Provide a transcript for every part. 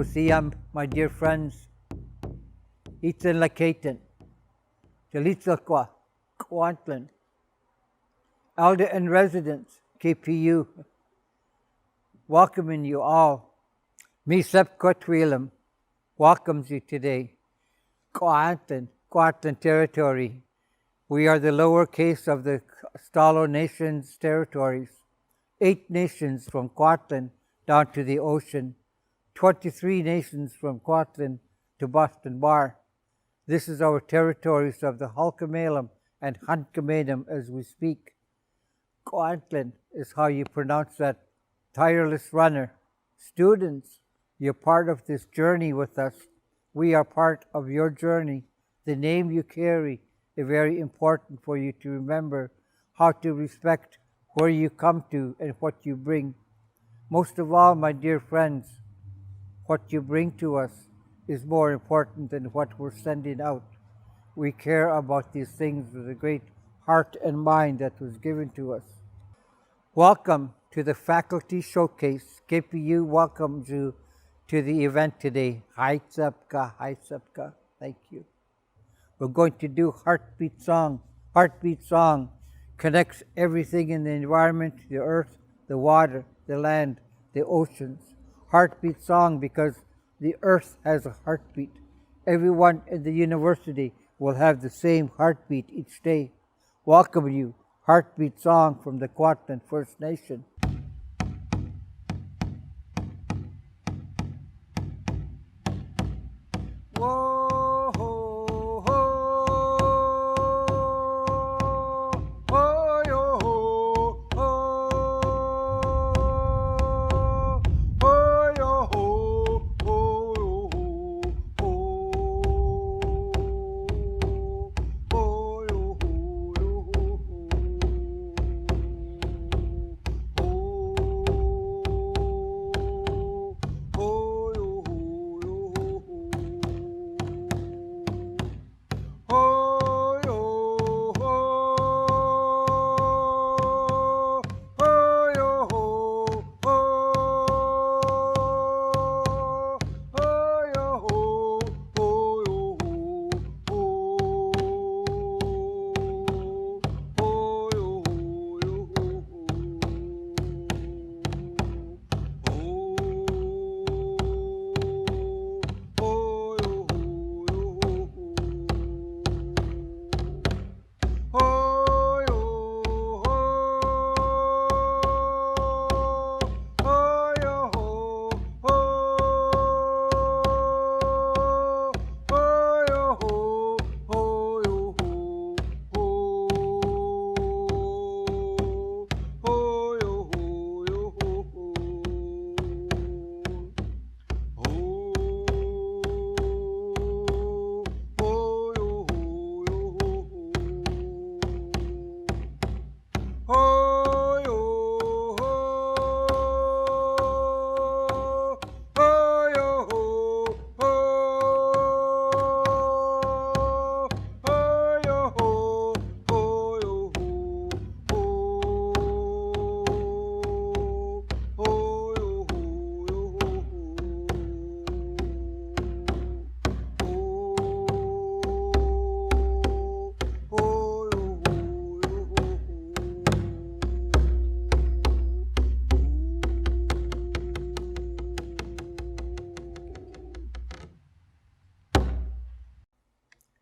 Osiyam, my dear friends, Ethan Lakaitan, Jalitzakwa, Kwantlan, Elder and residents, KPU, welcoming you all. Misep Kotwilam welcomes you today. Kwantlan territory. We are the lowercase of the Stalo Nations territories. 8 nations from Kwantlan down to the ocean. 23 nations from Kwantlan to Boston Bar. This is our territories of the Hulkamelam and Hunkamanum as we speak. Kwantlan is how you pronounce that. Tireless runner. Students, you're part of this journey with us. We are part of your journey. The name you carry is very important for you to remember how to respect where you come to and what you bring. Most of all, my dear friends, what you bring to us is more important than what we're sending out. We care about these things with a great heart and mind that was given to us. Welcome to the Faculty Showcase. KPU welcomes you to the event today. Hai Sabka, thank you. We're going to do Heartbeat Song. Heartbeat Song connects everything in the environment, the earth, the water, the land, the oceans. Heartbeat Song because the earth has a heartbeat. Everyone in the university will have the same heartbeat each day. Welcome you. Heartbeat Song from the Kwantlan First Nation.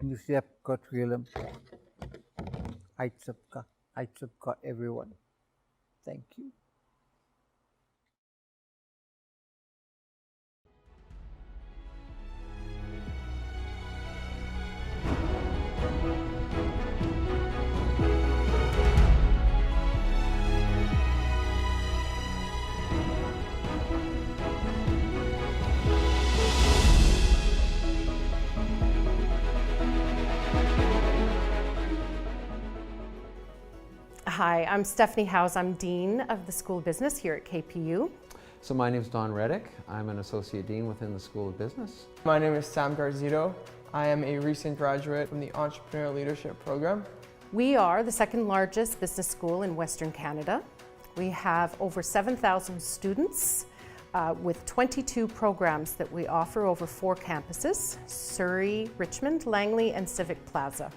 Musip Kotwilam, Hai Sabka, everyone. Thank you. Hi, I'm Stephanie Howes. I'm Dean of the School of Business here at KPU. So my name is Don Reddick. I'm an Associate Dean within the School of Business. My name is Sam Garzito. I am a recent graduate from the Entrepreneurial Leadership Program. We are the second largest business school in Western Canada. We have over 7,000 students. with 22 programs that we offer over 4 campuses: Surrey, Richmond, Langley, and Civic Plaza.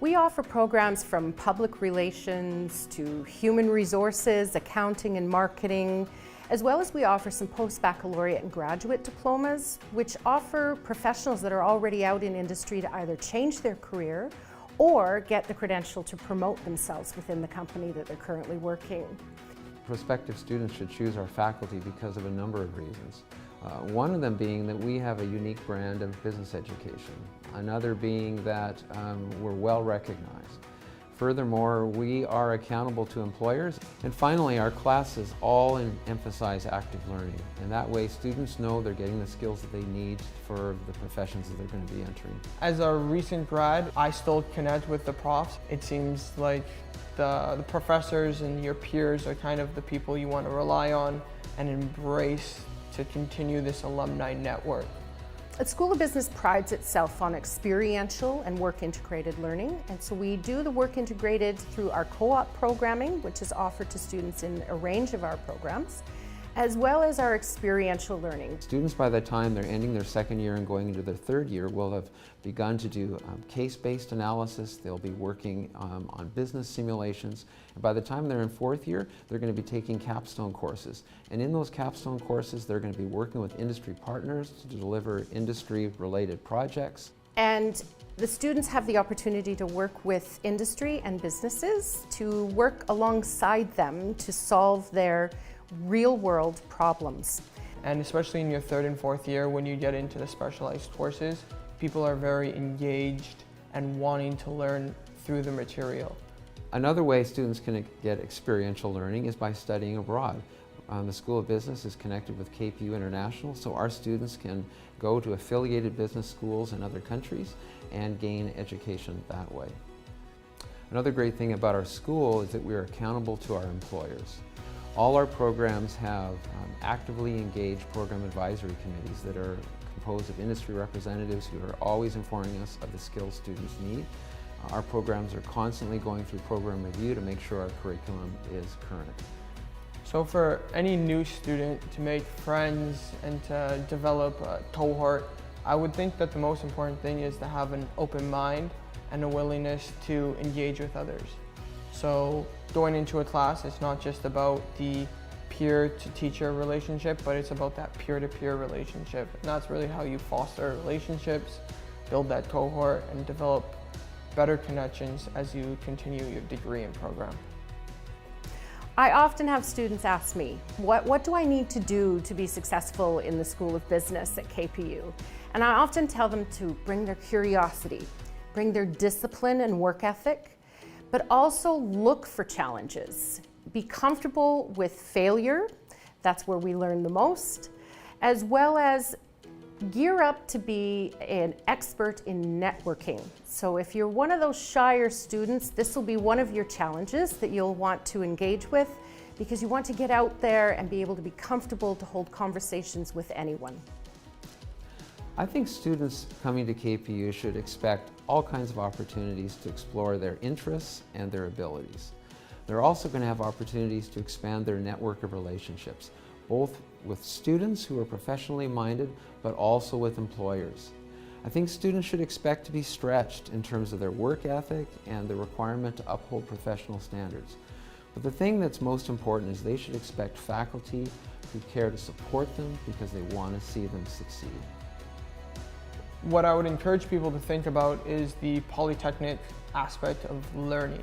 We offer programs from public relations to human resources, accounting and marketing, as well as we offer some post-baccalaureate and graduate diplomas, which offer professionals that are already out in industry to either change their career or get the credential to promote themselves within the company that they're currently working. Prospective students should choose our faculty because of a number of reasons. One of them being that we have a unique brand of business education. Another being that we're well recognized. Furthermore, we are accountable to employers. And finally, our classes all emphasize active learning. And that way students know they're getting the skills that they need for the professions that they're going to be entering. As a recent grad, I still connect with the profs. It seems like the professors and your peers are kind of the people you want to rely on and embrace to continue this alumni network. The School of Business prides itself on experiential and work-integrated learning, and so we do the work-integrated through our co-op programming, which is offered to students in a range of our programs, as well as our experiential learning. Students, by the time they're ending their second year and going into their third year, will have begun to do case-based analysis. They'll be working on business simulations. And by the time they're in fourth year, they're going to be taking capstone courses. And in those capstone courses, they're going to be working with industry partners to deliver industry-related projects. And the students have the opportunity to work with industry and businesses to work alongside them to solve their real-world problems. And especially in your third and fourth year, when you get into the specialized courses, people are very engaged and wanting to learn through the material. Another way students can get experiential learning is by studying abroad. The School of Business is connected with KPU International, so our students can go to affiliated business schools in other countries and gain education that way. Another great thing about our school is that we are accountable to our employers. All our programs have actively engaged program advisory committees that are composed of industry representatives who are always informing us of the skills students need. Our programs are constantly going through program review to make sure our curriculum is current. So for any new student to make friends and to develop a cohort, I would think that the most important thing is to have an open mind and a willingness to engage with others. So going into a class, it's not just about the peer-to-teacher relationship, but it's about that peer-to-peer relationship. And that's really how you foster relationships, build that cohort, and develop better connections as you continue your degree and program. I often have students ask me, what do I need to do to be successful in the School of Business at KPU? And I often tell them to bring their curiosity, bring their discipline and work ethic, but also look for challenges. Be comfortable with failure, that's where we learn the most, as well as gear up to be an expert in networking. So if you're one of those shyer students, this will be one of your challenges that you'll want to engage with, because you want to get out there and be able to be comfortable to hold conversations with anyone. I think students coming to KPU should expect all kinds of opportunities to explore their interests and their abilities. They're also going to have opportunities to expand their network of relationships, both with students who are professionally minded, but also with employers. I think students should expect to be stretched in terms of their work ethic and the requirement to uphold professional standards. But the thing that's most important is they should expect faculty who care to support them because they want to see them succeed. What I would encourage people to think about is the polytechnic aspect of learning.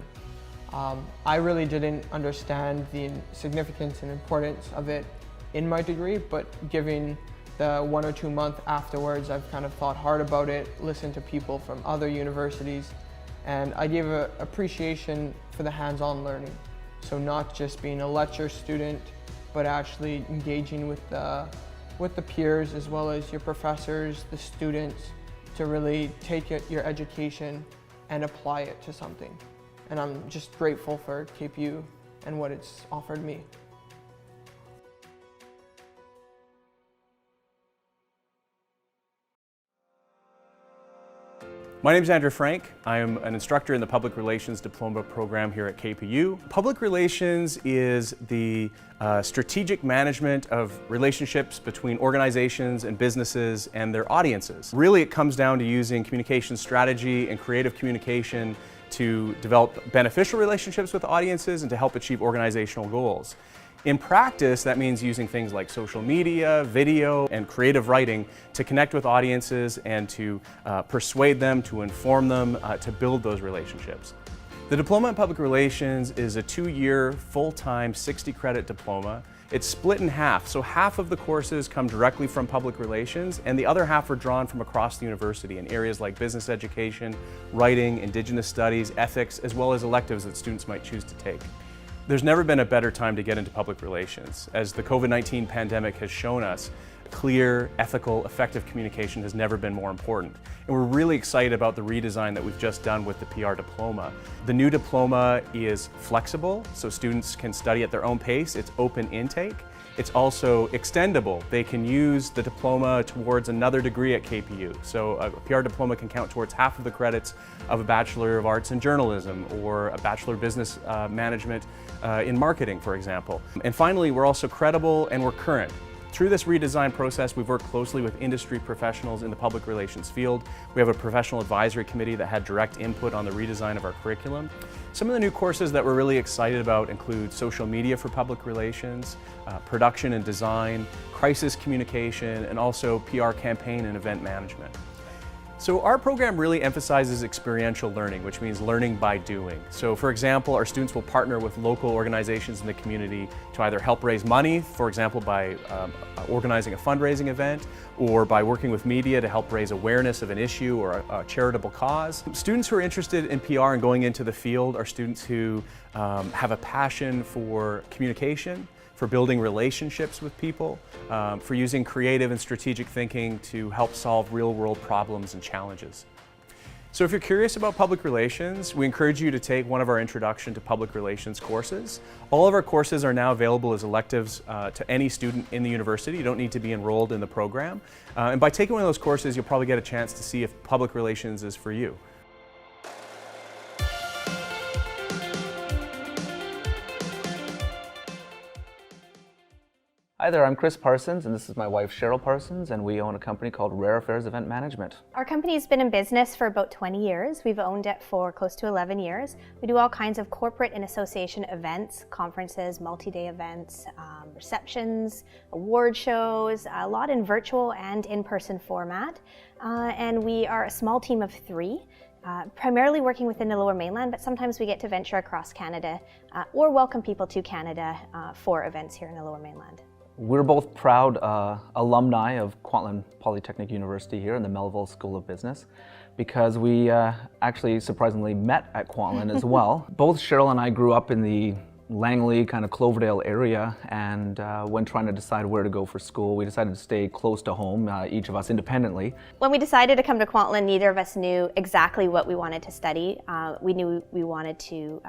I really didn't understand the significance and importance of it in my degree, but given the 1 or 2 months afterwards, I've kind of thought hard about it, listened to people from other universities, and I gave an appreciation for the hands-on learning. So not just being a lecture student, but actually engaging with the peers as well as your professors, the students, to really take your education and apply it to something. And I'm just grateful for KPU and what it's offered me. My name is Andrew Frank. I am an instructor in the Public Relations Diploma program here at KPU. Public relations is the strategic management of relationships between organizations and businesses and their audiences. Really, it comes down to using communication strategy and creative communication to develop beneficial relationships with audiences and to help achieve organizational goals. In practice, that means using things like social media, video, and creative writing to connect with audiences and to persuade them, to inform them, to build those relationships. The Diploma in Public Relations is a 2-year, full-time, 60-credit diploma. It's split in half, so half of the courses come directly from public relations and the other half are drawn from across the university in areas like business education, writing, Indigenous studies, ethics, as well as electives that students might choose to take. There's never been a better time to get into public relations. As the COVID-19 pandemic has shown us, clear, ethical, effective communication has never been more important. And we're really excited about the redesign that we've just done with the PR diploma. The new diploma is flexible, so students can study at their own pace. It's open intake. It's also extendable. They can use the diploma towards another degree at KPU. So a PR diploma can count towards half of the credits of a Bachelor of Arts in Journalism or a Bachelor of Business Management in Marketing, for example. And finally, we're also credible and we're current. Through this redesign process, we've worked closely with industry professionals in the public relations field. We have a professional advisory committee that had direct input on the redesign of our curriculum. Some of the new courses that we're really excited about include social media for public relations, production and design, crisis communication, and also PR campaign and event management. So our program really emphasizes experiential learning, which means learning by doing. So for example, our students will partner with local organizations in the community to either help raise money, for example, by organizing a fundraising event, or by working with media to help raise awareness of an issue or a charitable cause. Students who are interested in PR and going into the field are students who have a passion for communication, for building relationships with people, for using creative and strategic thinking to help solve real-world problems and challenges. So if you're curious about public relations, we encourage you to take one of our Introduction to Public Relations courses. All of our courses are now available as electives to any student in the university. You don't need to be enrolled in the program. And by taking one of those courses, you'll probably get a chance to see if public relations is for you. Hi there, I'm Chris Parsons, and this is my wife Cheryl Parsons, and we own a company called Rare Affairs Event Management. Our company's been in business for about 20 years. We've owned it for close to 11 years. We do all kinds of corporate and association events, conferences, multi-day events, receptions, award shows, a lot in virtual and in-person format. And we are a small team of 3. Primarily working within the Lower Mainland, but sometimes we get to venture across Canada or welcome people to Canada for events here in the Lower Mainland. We're both proud alumni of Kwantlen Polytechnic University here in the Melville School of Business because we actually surprisingly met at Kwantlen as well. Both Cheryl and I grew up in the Langley, kind of Cloverdale area, and when trying to decide where to go for school, we decided to stay close to home, each of us independently. When we decided to come to Kwantlen, neither of us knew exactly what we wanted to study. We knew we wanted to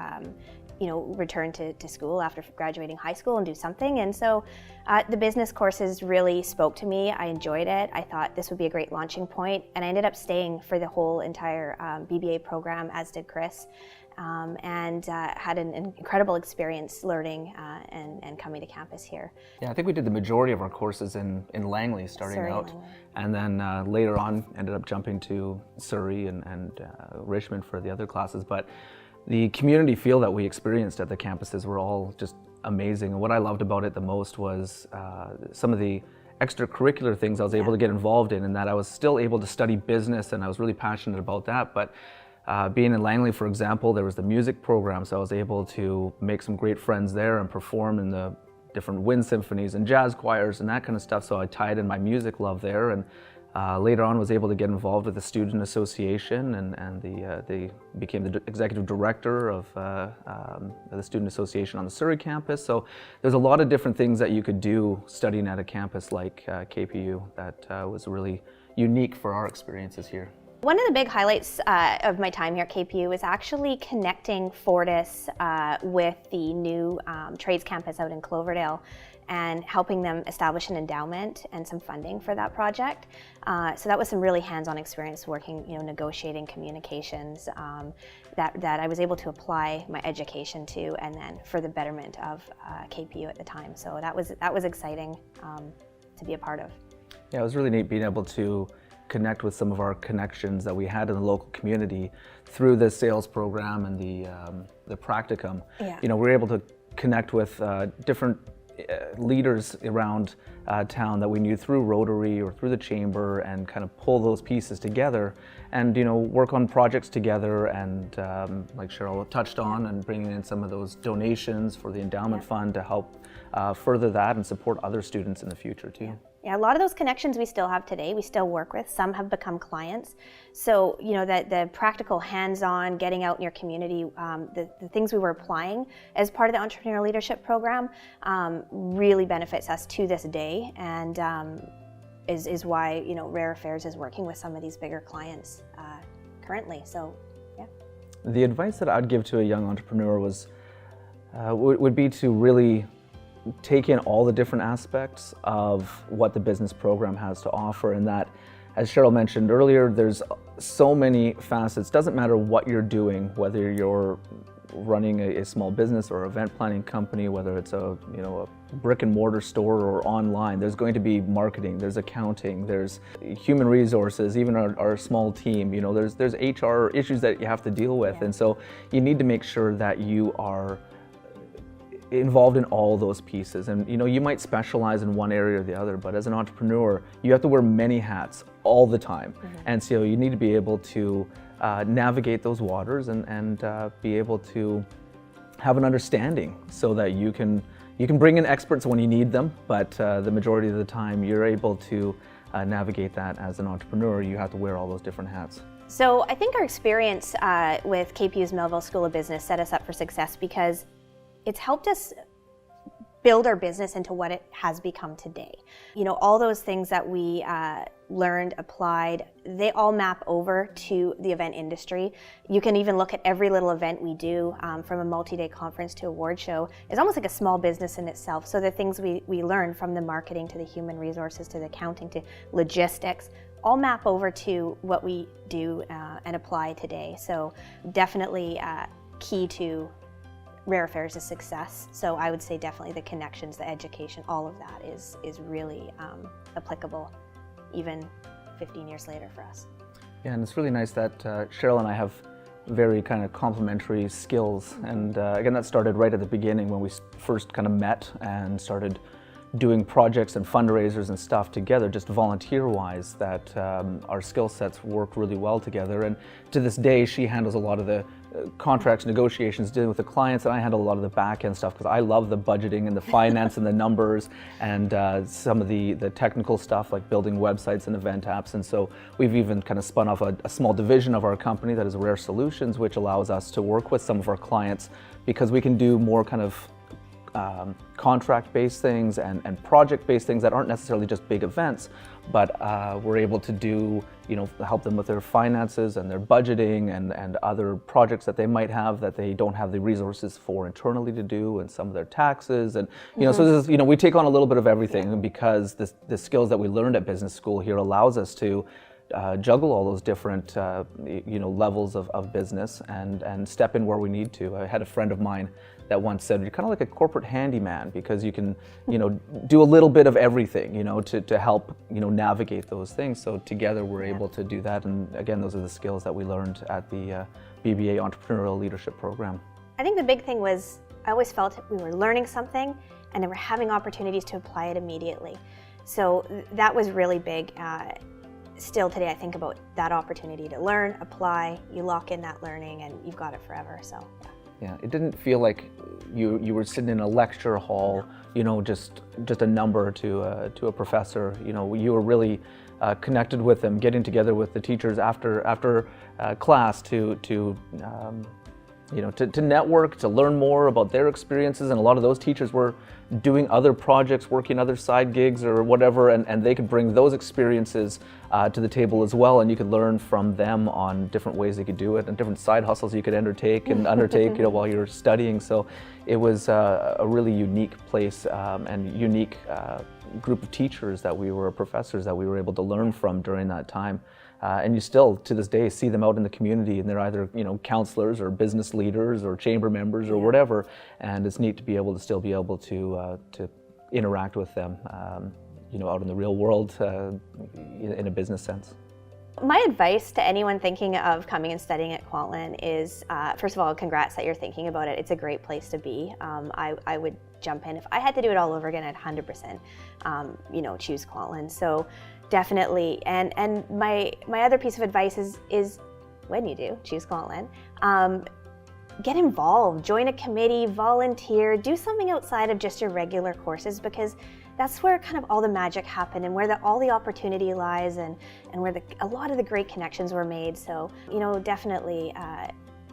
return to school after graduating high school and do something. And so the business courses really spoke to me. I enjoyed it. I thought this would be a great launching point, and I ended up staying for the whole entire BBA program, as did Chris, and had an incredible experience learning and coming to campus here. Yeah, I think we did the majority of our courses in Langley starting out, and then later on ended up jumping to Surrey and Richmond for the other classes. But the community feel that we experienced at the campuses were all just amazing. And what I loved about it the most was some of the extracurricular things I was able to get involved in, and that I was still able to study business, and I was really passionate about that. But being in Langley, for example, there was the music program, so I was able to make some great friends there and perform in the different wind symphonies and jazz choirs and that kind of stuff. So I tied in my music love there, and later on was able to get involved with the student association, and they became the executive director of the student association on the Surrey campus. So there's a lot of different things that you could do studying at a campus like KPU that was really unique for our experiences here. One of the big highlights of my time here at KPU is actually connecting Fortis with the new trades campus out in Cloverdale and helping them establish an endowment and some funding for that project. So that was some really hands-on experience working, negotiating communications that I was able to apply my education to, and then for the betterment of KPU at the time. So that was exciting to be a part of. Yeah, it was really neat being able to connect with some of our connections that we had in the local community through the sales program and the practicum. Yeah. We were able to connect with different leaders around town that we knew through Rotary or through the Chamber, and kind of pull those pieces together and work on projects together, and like Cheryl touched on, and bringing in some of those donations for the endowment fund to help further that and support other students in the future too. Yeah, a lot of those connections we still have today, we still work with. Some have become clients. So, that the practical hands-on, getting out in your community, the things we were applying as part of the Entrepreneurial Leadership Program really benefits us to this day, and is why, Rare Affairs is working with some of these bigger clients currently. So, yeah. The advice that I'd give to a young entrepreneur would be to really take in all the different aspects of what the business program has to offer, and that, as Cheryl mentioned earlier, there's so many facets. Doesn't matter what you're doing, whether you're running a small business or event planning company, whether it's a brick and mortar store or online, there's going to be marketing, there's accounting, there's human resources, even our small team, there's HR issues that you have to deal with. And so you need to make sure that you are involved in all those pieces, and you might specialize in one area or the other, but as an entrepreneur you have to wear many hats all the time. And so you need to be able to navigate those waters and be able to have an understanding so that you can bring in experts when you need them, but the majority of the time you're able to navigate that. As an entrepreneur, you have to wear all those different hats. So I think our experience with KPU's Melville School of Business set us up for success, because it's helped us build our business into what it has become today. All those things that we learned, applied, they all map over to the event industry. You can even look at every little event we do, from a multi-day conference to award show. It's almost like a small business in itself. So the things we learn, from the marketing to the human resources to the accounting to logistics, all map over to what we do and apply today. So definitely key to Rare Affairs' success. So I would say definitely the connections, the education, all of that is really applicable even 15 years later for us. Yeah, and it's really nice that Cheryl and I have very kind of complementary skills. And again, that started right at the beginning when we first kind of met and started doing projects and fundraisers and stuff together, just volunteer-wise, that our skill sets work really well together. And to this day, she handles a lot of the contracts, negotiations, dealing with the clients, and I handle a lot of the back-end stuff, because I love the budgeting and the finance and the numbers, and some of the technical stuff like building websites and event apps. And so we've even kind of spun off a small division of our company that is Rare Solutions, which allows us to work with some of our clients, because we can do more kind of contract-based things and project-based things that aren't necessarily just big events, but we're able to do, help them with their finances and their budgeting and other projects that they might have that they don't have the resources for internally to do, and some of their taxes, and so this is, we take on a little bit of everything, because the skills that we learned at business school here allows us to juggle all those different levels of business and step in where we need to. I had a friend of mine that once said, you're kind of like a corporate handyman, because you can do a little bit of everything to help navigate those things. So together we're able to do that, and again, those are the skills that we learned at the BBA Entrepreneurial Leadership Program. I think the big thing was, I always felt we were learning something and then we're having opportunities to apply it immediately. So that was really big. Still today I think about that opportunity to learn, apply, you lock in that learning, and you've got it forever. So yeah, it didn't feel like you were sitting in a lecture hall, just a number to a professor. You were really connected with them, getting together with the teachers after class to you know, to network, to learn more about their experiences, and a lot of those teachers were doing other projects, working other side gigs or whatever, and they could bring those experiences to the table as well, and you could learn from them on different ways they could do it and different side hustles you could undertake you know, while you're studying. So it was a really unique place and unique group of teachers that we were, professors that we were able to learn from during that time. And you still, to this day, see them out in the community, and they're either, you know, counselors or business leaders or chamber members or whatever. And it's neat to be able to still be able to interact with them, you know, out in the real world in a business sense. My advice to anyone thinking of coming and studying at Kwantlen is, first of all, congrats that you're thinking about it. It's a great place to be. I would jump in. If I had to do it all over again, I'd 100%, you know, choose Kwantlen. So definitely. And my other piece of advice is when you do choose Kwantlen, get involved, join a committee, volunteer, do something outside of just your regular courses, because that's where kind of all the magic happened and where all the opportunity lies, and where a lot of the great connections were made. So, you know, definitely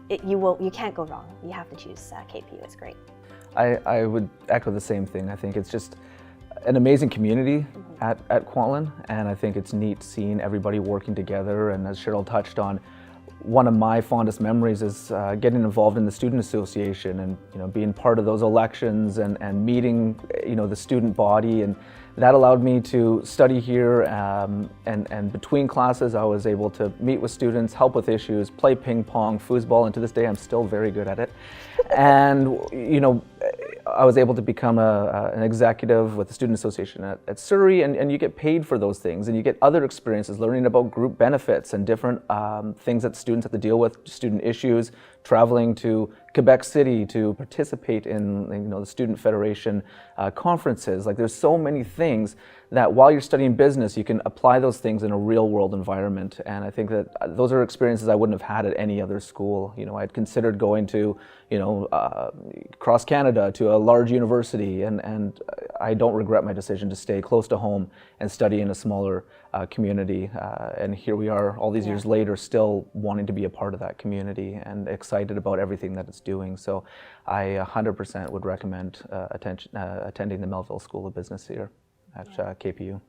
you can't go wrong. You have to choose KPU. It's great. I would echo the same thing. I think it's just an amazing community at Kwantlen, and I think it's neat seeing everybody working together. And as Cheryl touched on, one of my fondest memories is getting involved in the student association, and, you know, being part of those elections and meeting, you know, the student body, and that allowed me to study here, and between classes I was able to meet with students, help with issues, play ping pong, foosball, and to this day I'm still very good at it. And, you know, I was able to become an executive with the Student Association at Surrey, and you get paid for those things, and you get other experiences learning about group benefits and different things that students have to deal with, student issues, traveling to Quebec City to participate in, you know, the Student Federation conferences. Like, there's so many things that while you're studying business, you can apply those things in a real world environment. And I think that those are experiences I wouldn't have had at any other school. You know, I'd considered going to, you know, across Canada to a large university, and I don't regret my decision to stay close to home and study in a smaller community. And here we are all these years later, still wanting to be a part of that community and excited about everything that it's doing. So I 100% would recommend attending the Melville School of Business here at KPU.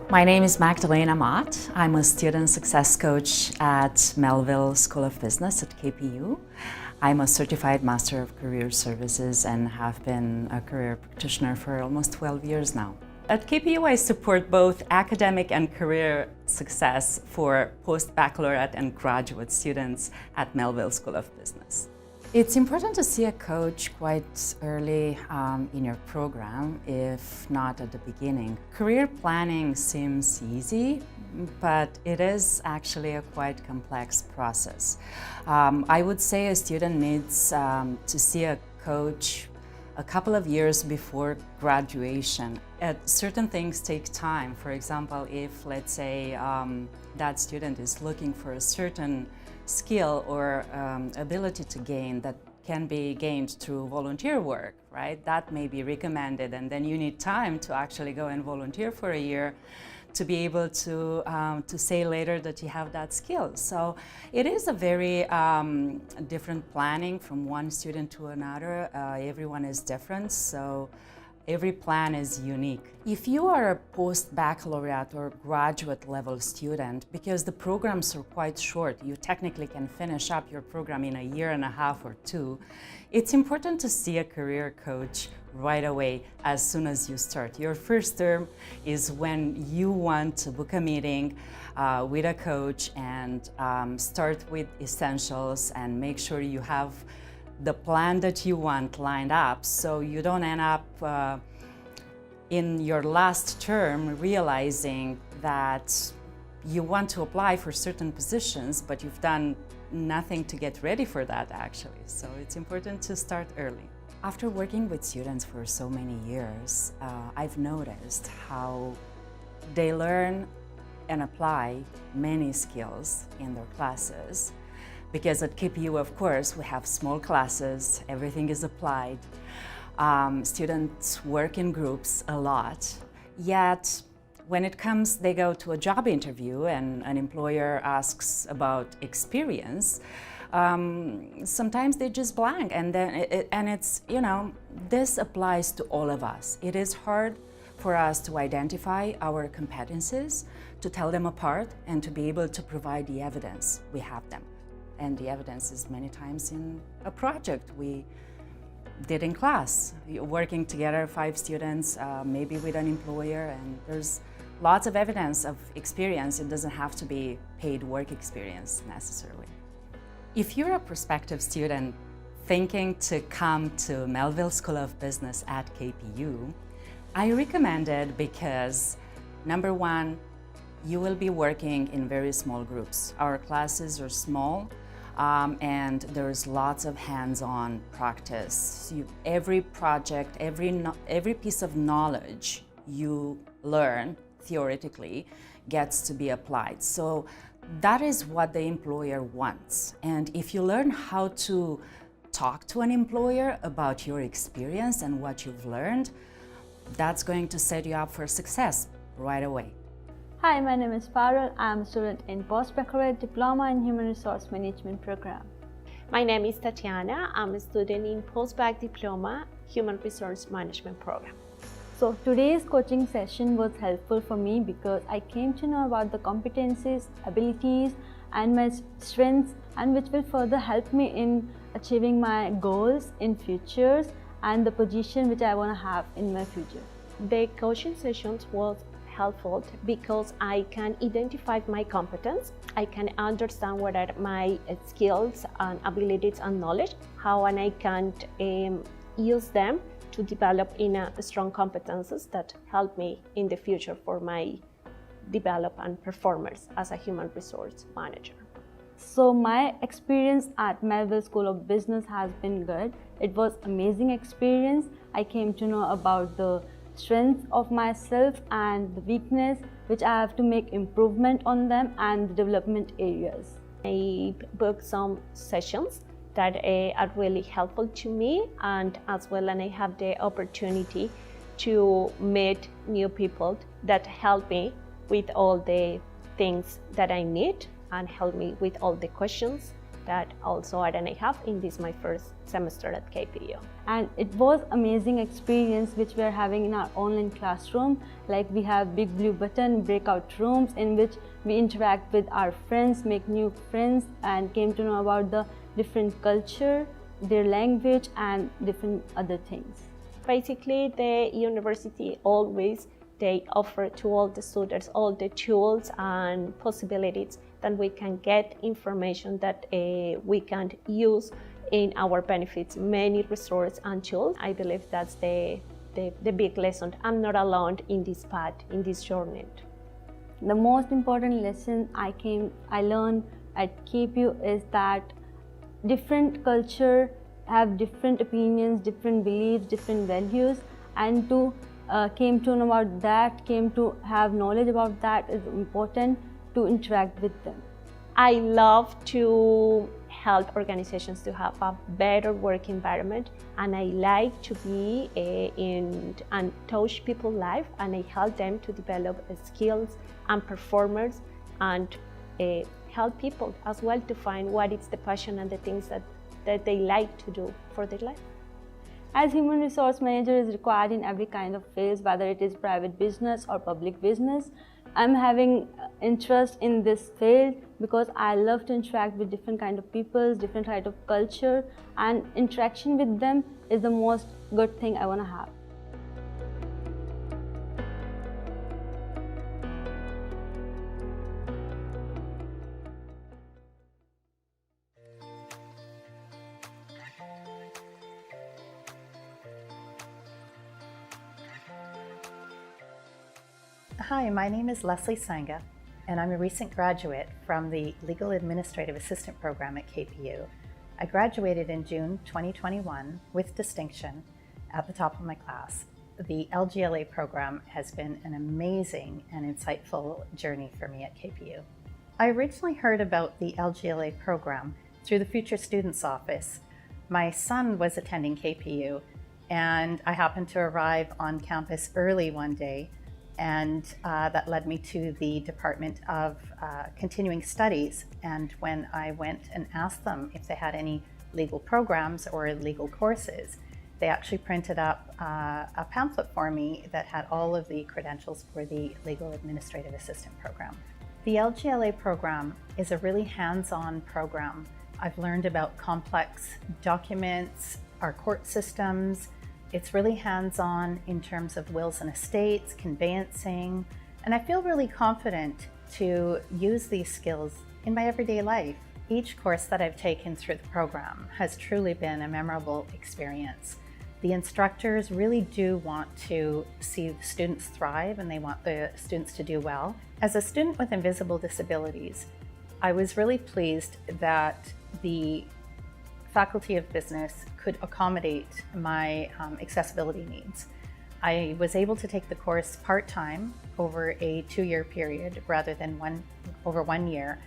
My name is Magdalena Mott. I'm a student success coach at Melville School of Business at KPU. I'm a certified Master of Career Services and have been a career practitioner for almost 12 years now. At KPU, I support both academic and career success for post-baccalaureate and graduate students at Melville School of Business. It's important to see a coach quite early in your program, if not at the beginning. Career planning seems easy, but it is actually a quite complex process. I would say a student needs to see a coach a couple of years before graduation. Certain things take time. For example, if, let's say, that student is looking for a certain skill or ability to gain that can be gained through volunteer work, right? That may be recommended, and then you need time to actually go and volunteer for a year to be able to say later that you have that skill. So it is a very different planning from one student to another. Everyone is different, so every plan is unique. If you are a post-baccalaureate or graduate level student, because the programs are quite short, you technically can finish up your program in a year and a half or two, it's important to see a career coach right away as soon as you start. Your first term is when you want to book a meeting with a coach and start with essentials and make sure you have the plan that you want lined up, so you don't end up in your last term realizing that you want to apply for certain positions, but you've done nothing to get ready for that actually. So it's important to start early. After working with students for so many years, I've noticed how they learn and apply many skills in their classes, Because at KPU, of course, we have small classes, everything is applied. Students work in groups a lot, yet when it comes, they go to a job interview and an employer asks about experience, sometimes they just blank, and then it's, you know, this applies to all of us. It is hard for us to identify our competencies, to tell them apart, and to be able to provide the evidence. We have them. And the evidence is many times in a project we did in class, working together, 5 students, maybe with an employer, and there's lots of evidence of experience. It doesn't have to be paid work experience necessarily. If you're a prospective student thinking to come to Melville School of Business at KPU, I recommend it because, number one, you will be working in very small groups. Our classes are small, and there's lots of hands-on practice. Every project, every piece of knowledge you learn theoretically gets to be applied. So that is what the employer wants. And if you learn how to talk to an employer about your experience and what you've learned, that's going to set you up for success right away. Hi, my name is Parul. I'm a student in Postbaccalaureate Diploma in Human Resource Management program. My name is Tatiana. I'm a student in Postbac Diploma Human Resource Management program. So today's coaching session was helpful for me because I came to know about the competencies, abilities, and my strengths, and which will further help me in achieving my goals in futures and the position which I want to have in my future. The coaching sessions was helpful because I can identify my competence, I can understand what are my skills and abilities and knowledge, how and I can use them to develop in strong competences that help me in the future for my develop and performance as a human resource manager. So my experience at Melville School of Business has been good. It was amazing experience. I came to know about the strengths of myself and the weakness which I have to make improvement on them and the development areas. I booked some sessions that are really helpful to me, and as well, and I have the opportunity to meet new people that help me with all the things that I need and help me with all the questions that also I have in this my first semester at KPU. And it was amazing experience which we are having in our online classroom. Like we have big blue button breakout rooms in which we interact with our friends, make new friends, and came to know about the different culture, their language, and different other things. Basically, the university always they offer to all the students all the tools and possibilities that we can get information that we can use in our benefits, many resources and tools. I believe that's the big lesson. I'm not alone in this path, in this journey. The most important lesson I learned at KPU is that different culture have different opinions, different beliefs, different values, and to came to know about that, came to have knowledge about that is important to interact with them. I love to help organizations to have a better work environment, and I like to be in and touch people's life, and I help them to develop skills and performance, and help people as well to find what is the passion and the things that they like to do for their life. As human resource manager is required in every kind of field, whether it is private business or public business, I'm having interest in this field because I love to interact with different kind of people, different kind of culture, and interaction with them is the most good thing I want to have. Hi, my name is Leslie Sanga, and I'm a recent graduate from the Legal Administrative Assistant program at KPU. I graduated in June 2021 with distinction at the top of my class. The LGLA program has been an amazing and insightful journey for me at KPU. I originally heard about the LGLA program through the Future Students Office. My son was attending KPU, and I happened to arrive on campus early one day, and that led me to the Department of Continuing Studies. And when I went and asked them if they had any legal programs or legal courses, they actually printed up a pamphlet for me that had all of the credentials for the Legal Administrative Assistant program. The LGLA program is a really hands-on program. I've learned about complex documents, our court systems. It's really hands-on in terms of wills and estates, conveyancing, and I feel really confident to use these skills in my everyday life. Each course that I've taken through the program has truly been a memorable experience. The instructors really do want to see the students thrive, and they want the students to do well. As a student with invisible disabilities, I was really pleased that the Faculty of Business could accommodate my accessibility needs. I was able to take the course part-time over a 2-year period rather than over 1 year.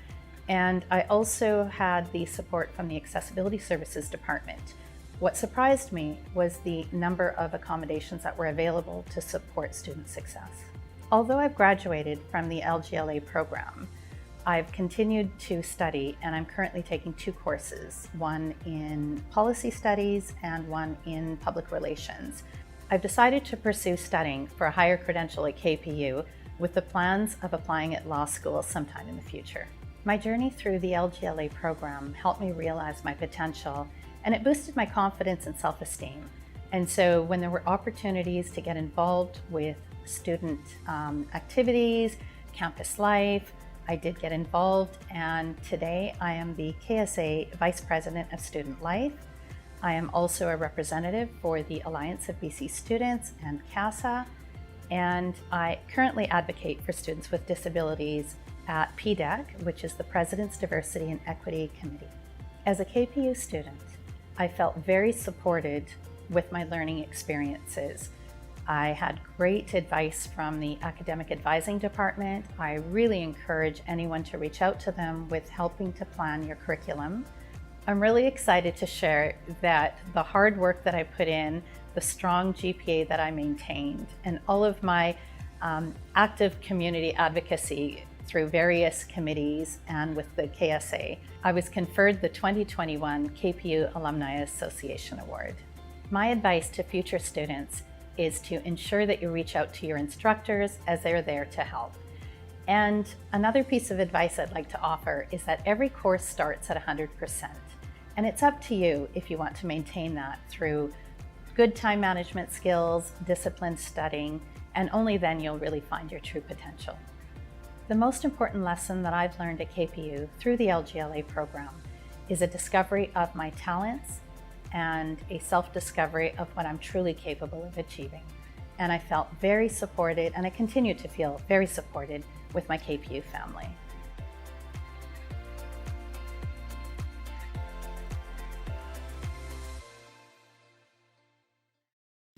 And I also had the support from the Accessibility Services Department. What surprised me was the number of accommodations that were available to support student success. Although I've graduated from the LGLA program, I've continued to study, and I'm currently taking 2 courses, one in policy studies and one in public relations. I've decided to pursue studying for a higher credential at KPU with the plans of applying at law school sometime in the future. My journey through the LGLA program helped me realize my potential, and it boosted my confidence and self-esteem. And so when there were opportunities to get involved with student activities, campus life, I did get involved, and today I am the KSA Vice President of Student Life. I am also a representative for the Alliance of BC Students and CASA, and I currently advocate for students with disabilities at PDEC, which is the President's Diversity and Equity Committee. As a KPU student, I felt very supported with my learning experiences. I had great advice from the academic advising department. I really encourage anyone to reach out to them with helping to plan your curriculum. I'm really excited to share that the hard work that I put in, the strong GPA that I maintained, and all of my active community advocacy through various committees and with the KSA, I was conferred the 2021 KPU Alumni Association Award. My advice to future students is to ensure that you reach out to your instructors, as they're there to help. And another piece of advice I'd like to offer is that every course starts at 100%. And it's up to you if you want to maintain that through good time management skills, disciplined studying, and only then you'll really find your true potential. The most important lesson that I've learned at KPU through the LGLA program is a discovery of my talents and a self-discovery of what I'm truly capable of achieving. And I felt very supported, and I continue to feel very supported with my KPU family.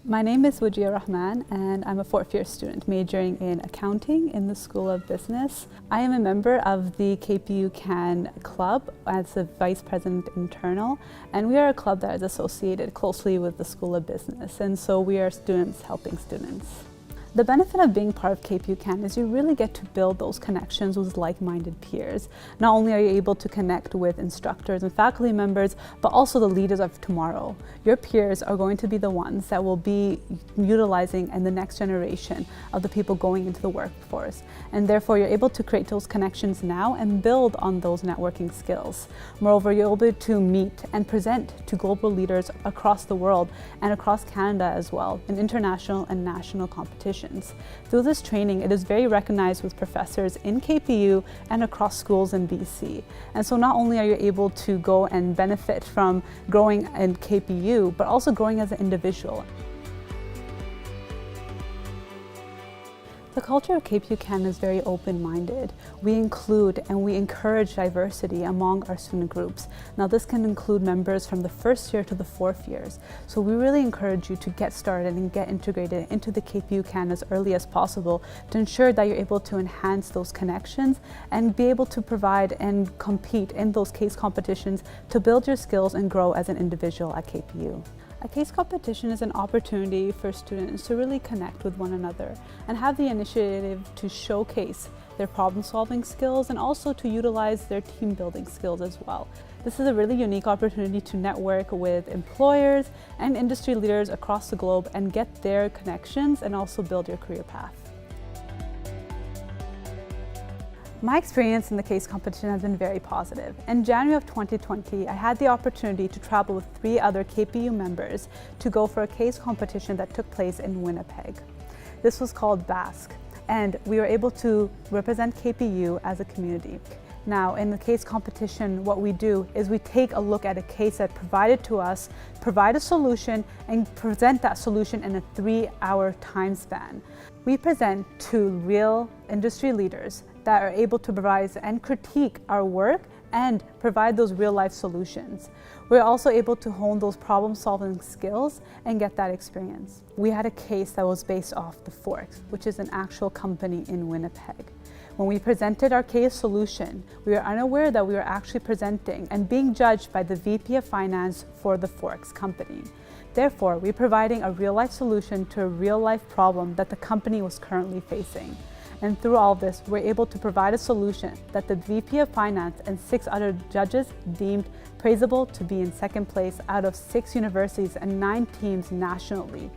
My name is Wajia Rahman, and I'm a 4th year student majoring in accounting in the School of Business. I am a member of the KPU CAN Club as the Vice President Internal, and we are a club that is associated closely with the School of Business, and so we are students helping students. The benefit of being part of KPU CAN is you really get to build those connections with like-minded peers. Not only are you able to connect with instructors and faculty members, but also the leaders of tomorrow. Your peers are going to be the ones that will be utilizing in the next generation of the people going into the workforce. And therefore, you're able to create those connections now and build on those networking skills. Moreover, you're able to meet and present to global leaders across the world and across Canada as well in international and national competitions. Through this training, it is very recognized with professors in KPU and across schools in BC. And so not only are you able to go and benefit from growing in KPU, but also growing as an individual. The culture of KPU Can is very open-minded. We include and we encourage diversity among our student groups. Now this can include members from the first year to the fourth years. So we really encourage you to get started and get integrated into the KPU Can as early as possible to ensure that you're able to enhance those connections and be able to provide and compete in those case competitions to build your skills and grow as an individual at KPU. A case competition is an opportunity for students to really connect with one another and have the initiative to showcase their problem-solving skills and also to utilize their team-building skills as well. This is a really unique opportunity to network with employers and industry leaders across the globe and get their connections and also build your career path. My experience in the case competition has been very positive. In January of 2020, I had the opportunity to travel with 3 other KPU members to go for a case competition that took place in Winnipeg. This was called Basque, and we were able to represent KPU as a community. Now, in the case competition, what we do is we take a look at a case that provided to us, provide a solution, and present that solution in a 3-hour time span. We present to real industry leaders that are able to provide and critique our work and provide those real-life solutions. We're also able to hone those problem-solving skills and get that experience. We had a case that was based off the Forks, which is an actual company in Winnipeg. When we presented our case solution, we were unaware that we were actually presenting and being judged by the VP of Finance for the Forks company. Therefore, we're providing a real-life solution to a real-life problem that the company was currently facing. And through all of this, we're able to provide a solution that the VP of Finance and 6 other judges deemed praisable to be in second place out of 6 universities and 9 teams nationally.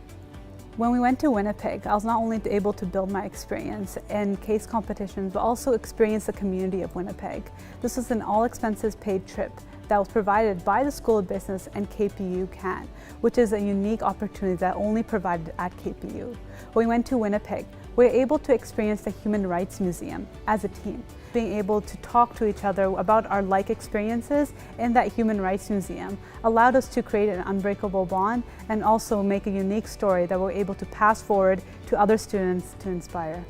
When we went to Winnipeg, I was not only able to build my experience in case competitions, but also experience the community of Winnipeg. This was an all-expenses-paid trip that was provided by the School of Business and KPU Can, which is a unique opportunity that only provided at KPU. When we went to Winnipeg, we were able to experience the Human Rights Museum as a team, being able to talk to each other about our like experiences in that Human Rights Museum allowed us to create an unbreakable bond and also make a unique story that we're able to pass forward to other students to inspire.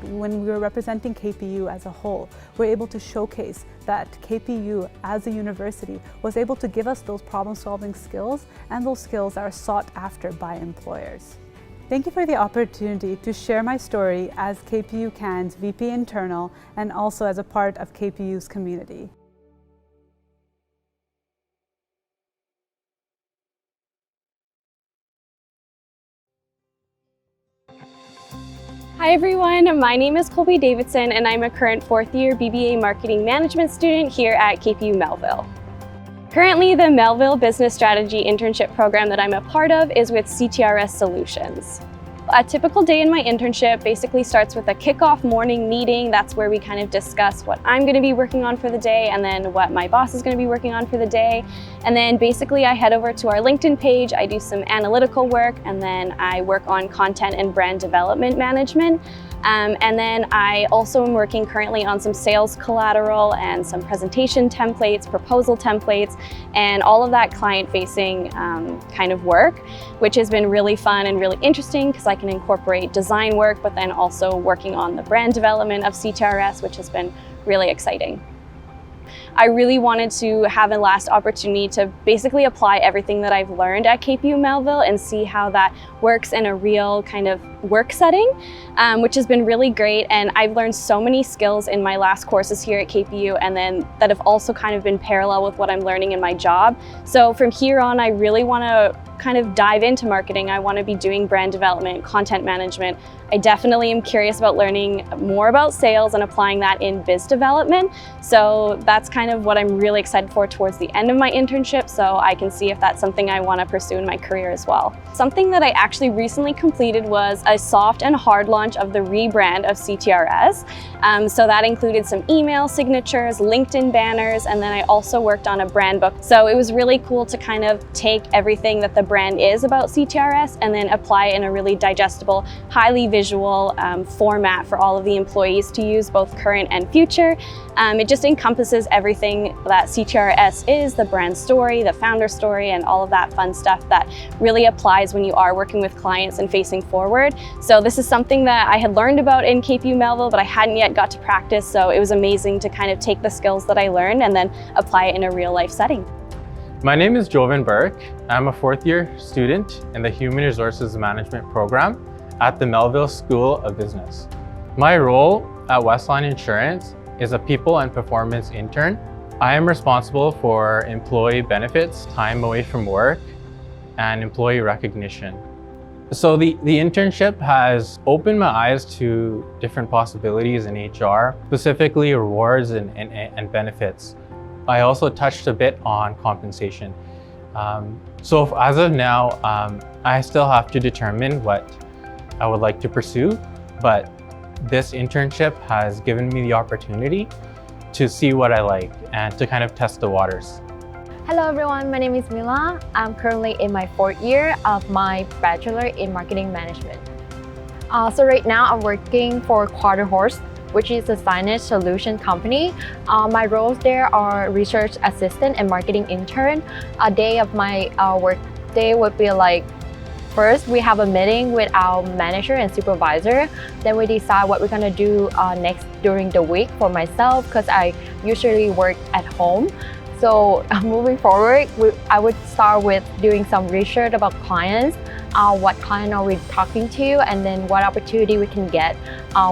When we were representing KPU as a whole, we're able to showcase that KPU as a university was able to give us those problem-solving skills and those skills that are sought after by employers. Thank you for the opportunity to share my story as KPU Can's VP Internal and also as a part of KPU's community. Hi everyone, my name is Colby Davidson and I'm a current 4th year BBA Marketing Management student here at KPU Melville. Currently, the Melville Business Strategy internship program that I'm a part of is with CTRS Solutions. A typical day in my internship basically starts with a kickoff morning meeting. That's where we kind of discuss what I'm going to be working on for the day and then what my boss is going to be working on for the day. And then basically I head over to our LinkedIn page, I do some analytical work, and then I work on content and brand development management. And then I also am working currently on some sales collateral and some presentation templates, proposal templates, and all of that client-facing kind of work, which has been really fun and really interesting because I can incorporate design work, but then also working on the brand development of CTRS, which has been really exciting. I really wanted to have a last opportunity to basically apply everything that I've learned at KPU Melville and see how that works in a real kind of work setting, which has been really great. And I've learned so many skills in my last courses here at KPU and then that have also kind of been parallel with what I'm learning in my job. So from here on, I really want to kind of dive into marketing. I want to be doing brand development, content management. I definitely am curious about learning more about sales and applying that in biz development. So that's kind of what I'm really excited for towards the end of my internship, so I can see if that's something I want to pursue in my career as well. Something that I actually recently completed was a soft and hard launch of the rebrand of CTRS. So that included some email signatures, LinkedIn banners, and then I also worked on a brand book. So it was really cool to kind of take everything that the brand is about CTRS and then apply it in a really digestible, highly visual format for all of the employees to use, both current and future. It just encompasses everything everything that CTRS is, the brand story, the founder story, and all of that fun stuff that really applies when you are working with clients and facing forward. So this is something that I had learned about in KPU Melville, but I hadn't yet got to practice. So it was amazing to kind of take the skills that I learned and then apply it in a real life setting. My name is Jovan Burke. I'm a fourth-year student in the Human Resources Management program at the Melville School of Business. My role at Westline Insurance is a people and performance intern. I am responsible for employee benefits, time away from work, and employee recognition. So the internship has opened my eyes to different possibilities in HR, specifically rewards and benefits. I also touched a bit on compensation. So as of now, I still have to determine what I would like to pursue, but this internship has given me the opportunity to see what I like and to kind of test the waters. Hello everyone, my name is Mila. I'm currently in my 4th year of my Bachelor in Marketing Management. So right now I'm working for Quarter Horse, which is a signage solution company. My roles there are research assistant and marketing intern. A day of my work day would be like, first we have a meeting with our manager and supervisor. Then we decide what we're gonna do next during the week for myself, because I usually work at home. So moving forward, I would start with doing some research about clients. What client are we talking to, and then what opportunity we can get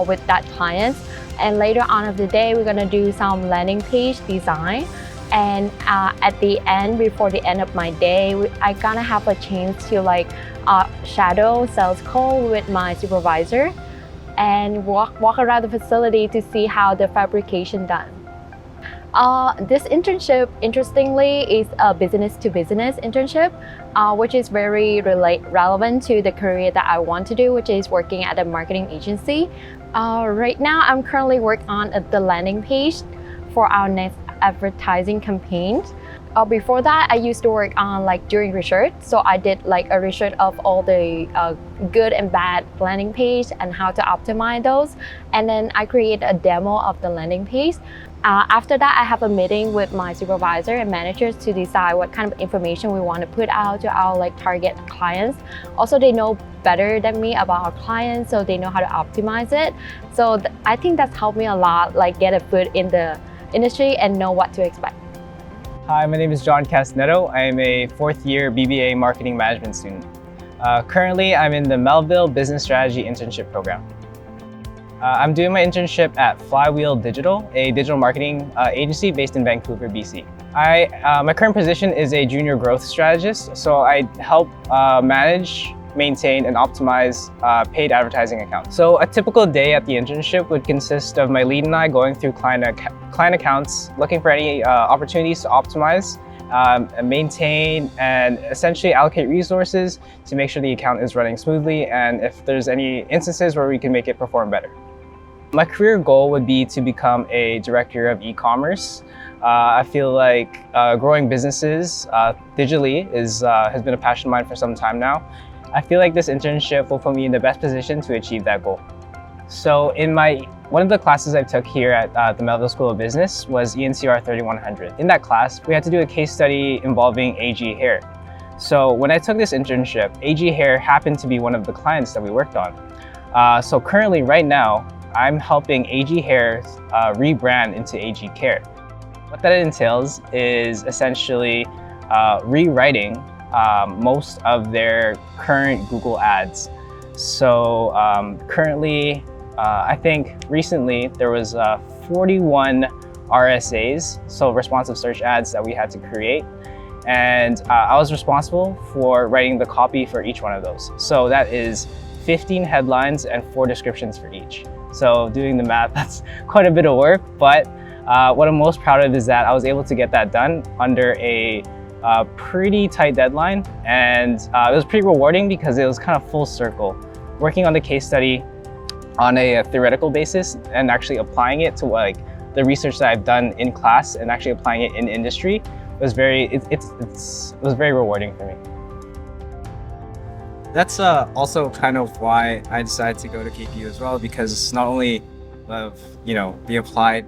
with that client. And later on of the day, we're gonna do some landing page design. And at the end, before the end of my day, I gonna have a chance to like shadow sales call with my supervisor and walk around the facility to see how the fabrication done. This internship, interestingly, is a business-to-business internship, which is very relevant to the career that I want to do, which is working at a marketing agency. Right now, I'm currently working on the landing page for our next advertising campaign. Before that, I used to work on during research. So I did a research of all the good and bad landing page and how to optimize those. And then I create a demo of the landing page. After that, I have a meeting with my supervisor and managers to decide what kind of information we want to put out to our target clients. Also, they know better than me about our clients, so they know how to optimize it. So I think that's helped me a lot, get a foot in the industry and know what to expect. Hi, my name is John Castanetto. I am a 4th year BBA Marketing Management student. Currently, I'm in the Melville Business Strategy Internship Program. I'm doing my internship at Flywheel Digital, a digital marketing agency based in Vancouver, BC. My current position is a junior growth strategist, so I help manage, maintain, and optimize paid advertising accounts. So a typical day at the internship would consist of my lead and I going through client accounts, looking for any opportunities to optimize, maintain, and essentially allocate resources to make sure the account is running smoothly, and if there's any instances where we can make it perform better. My career goal would be to become a director of e-commerce. I feel like growing businesses digitally has been a passion of mine for some time now. I feel like this internship will put me in the best position to achieve that goal. So one of the classes I took here at the Melville School of Business was ENCR 3100. In that class, we had to do a case study involving AG Hair. So when I took this internship, AG Hair happened to be one of the clients that we worked on. So currently, right now, I'm helping AG Hair rebrand into AG Care. What that entails is essentially rewriting most of their current Google ads. So currently, I think recently there was 41 RSAs, so responsive search ads, that we had to create. And I was responsible for writing the copy for each one of those. So that is 15 headlines and 4 descriptions for each. So doing the math, that's quite a bit of work, but what I'm most proud of is that I was able to get that done under a pretty tight deadline, and it was pretty rewarding because it was kind of full circle. Working on the case study on a theoretical basis and actually applying it to the research that I've done in class and actually applying it in industry was very rewarding for me. That's also kind of why I decided to go to KPU as well, because it's not only of the applied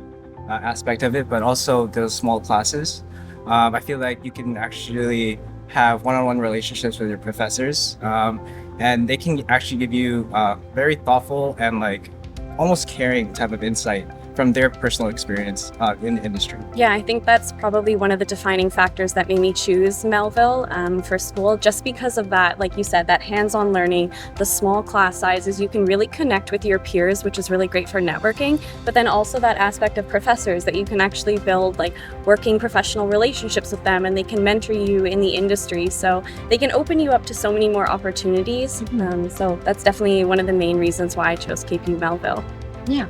aspect of it, but also those small classes. I feel like you can actually have one-on-one relationships with your professors, and they can actually give you very thoughtful and like almost caring type of insight from their personal experience in the industry. Yeah, I think that's probably one of the defining factors that made me choose Melville for school, just because of that, like you said, that hands-on learning, the small class sizes, you can really connect with your peers, which is really great for networking, but then also that aspect of professors that you can actually build like working professional relationships with them, and they can mentor you in the industry, so they can open you up to so many more opportunities. So that's definitely one of the main reasons why I chose KPU Melville. Yeah.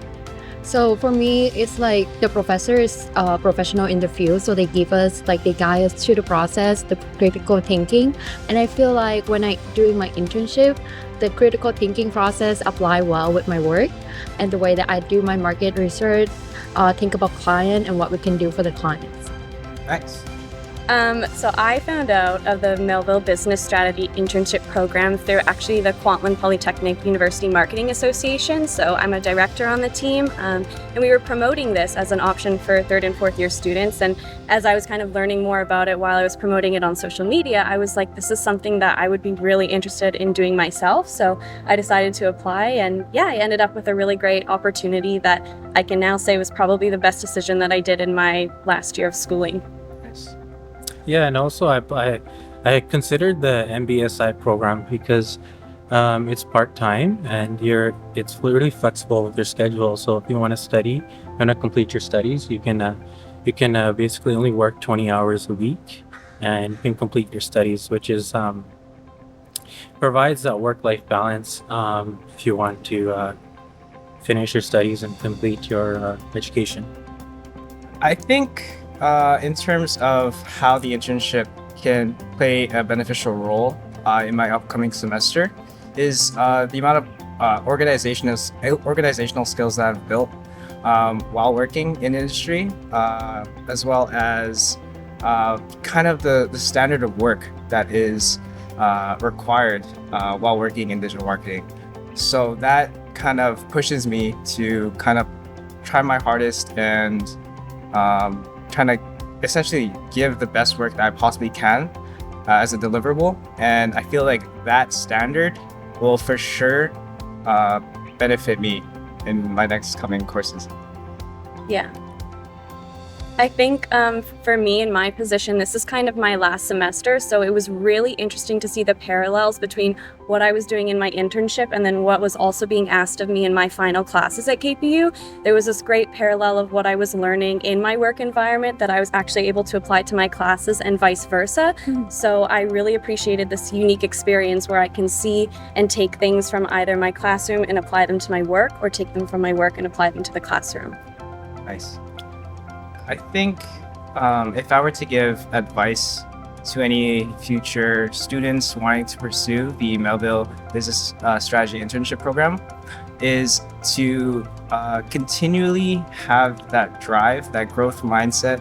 So for me, it's like the professor is professional in the field, so they give us, like they guide us to the process, the critical thinking. And I feel like when I doing my internship, the critical thinking process apply well with my work and the way that I do my market research, think about client and what we can do for the clients. Nice. So I found out of the Melville Business Strategy Internship Program through actually the Kwantlen Polytechnic University Marketing Association. So I'm a director on the team, and we were promoting this as an option for third and fourth year students. And as I was kind of learning more about it while I was promoting it on social media, I was like, this is something that I would be really interested in doing myself. So I decided to apply, and yeah, I ended up with a really great opportunity that I can now say was probably the best decision that I did in my last year of schooling. Yeah, and also I considered the MBSI program because it's part-time and it's really flexible with your schedule. So if you want to study, want to complete your studies, you can basically only work 20 hours a week, and you can complete your studies, which is provides that work-life balance if you want to finish your studies and complete your education. I think in terms of how the internship can play a beneficial role in my upcoming semester is the amount of organizational skills that I've built while working in industry, as well as kind of the standard of work that is required while working in digital marketing. So that kind of pushes me to kind of try my hardest and trying to essentially give the best work that I possibly can as a deliverable. And I feel like that standard will for sure benefit me in my next coming courses. Yeah. I think for me in my position, this is kind of my last semester, so it was really interesting to see the parallels between what I was doing in my internship and then what was also being asked of me in my final classes at KPU. There was this great parallel of what I was learning in my work environment that I was actually able to apply to my classes and vice versa. So I really appreciated this unique experience where I can see and take things from either my classroom and apply them to my work, or take them from my work and apply them to the classroom. Nice. I think if I were to give advice to any future students wanting to pursue the Melville Business Strategy Internship Program, is to continually have that drive, that growth mindset,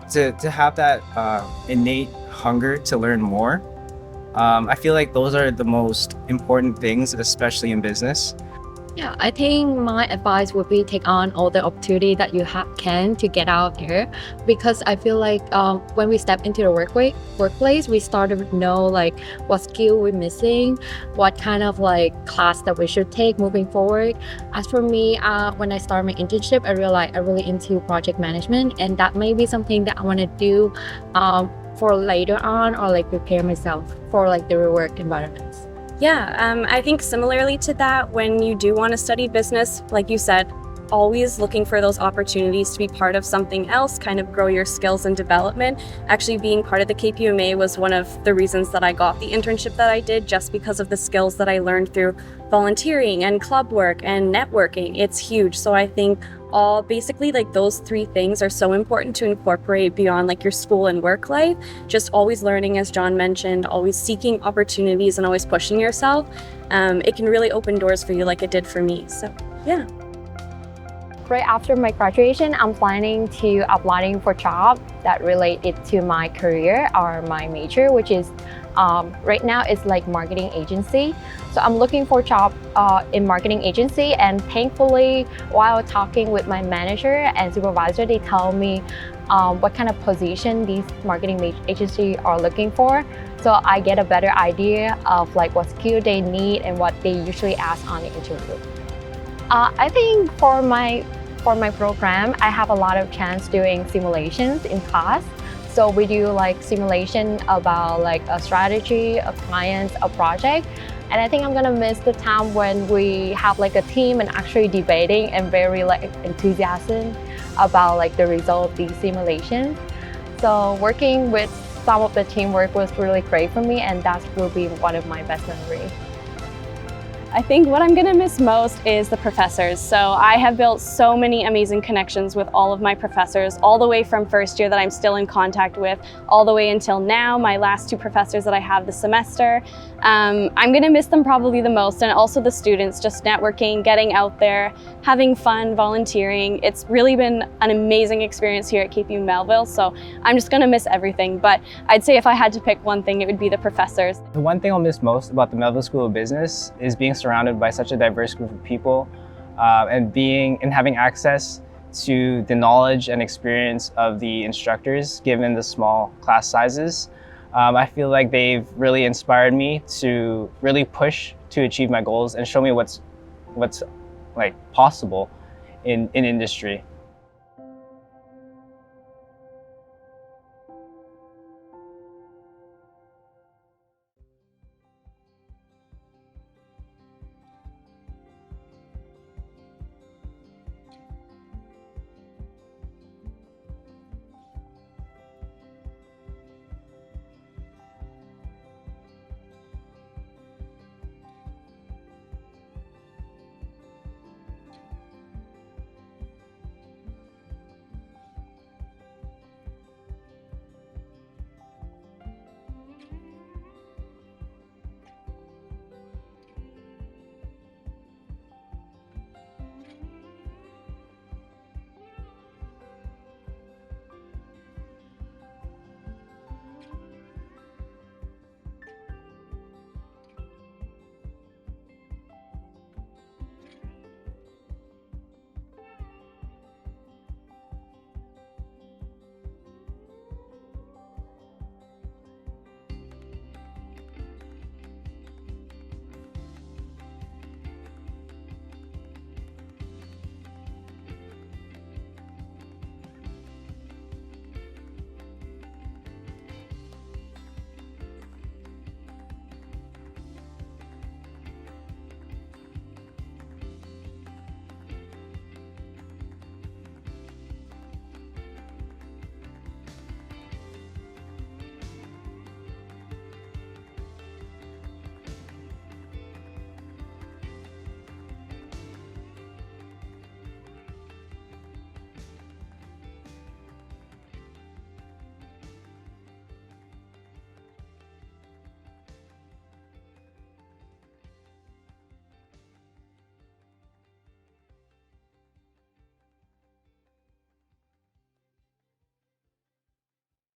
to have that innate hunger to learn more. I feel like those are the most important things, especially in business. Yeah, I think my advice would be take on all the opportunity that you can to get out there, because I feel like when we step into the workplace, we start to know like what skill we're missing, what kind of like class that we should take moving forward. As for me, when I started my internship, I realized I'm really into project management, and that may be something that I want to do for later on, or like prepare myself for like the real work environments. Yeah, I think similarly to that, when you do want to study business, like you said, always looking for those opportunities to be part of something else, kind of grow your skills and development. Actually, being part of the KPUMA was one of the reasons that I got the internship that I did, just because of the skills that I learned through volunteering and club work and networking. It's huge. So I think basically like those three things are so important to incorporate beyond like your school and work life. Just always learning, as John mentioned, always seeking opportunities and always pushing yourself. It can really open doors for you like it did for me. So yeah. Right after my graduation, I'm planning to applying for jobs that related to my career or my major, which is Right now it's like marketing agency. So I'm looking for a job in marketing agency, and thankfully while talking with my manager and supervisor, they tell me what kind of position these marketing agencies are looking for. So I get a better idea of like what skill they need and what they usually ask on the interview. I think for my program, I have a lot of chance doing simulations in class. So we do like simulation about like a strategy, a client, a project. And I think I'm gonna miss the time when we have like a team and actually debating and very like enthusiastic about like the result of these simulations. So working with some of the teamwork was really great for me, and that will be one of my best memories. I think what I'm gonna miss most is the professors. So I have built so many amazing connections with all of my professors, all the way from first year that I'm still in contact with, all the way until now, my last 2 professors that I have this semester. I'm gonna miss them probably the most, and also the students, just networking, getting out there, having fun, volunteering. It's really been an amazing experience here at KPU Melville, so I'm just gonna miss everything. But I'd say if I had to pick one thing, it would be the professors. The one thing I'll miss most about the Melville School of Business is being surrounded by such a diverse group of people and having access to the knowledge and experience of the instructors given the small class sizes. I feel like they've really inspired me to really push to achieve my goals and show me what's like possible in industry.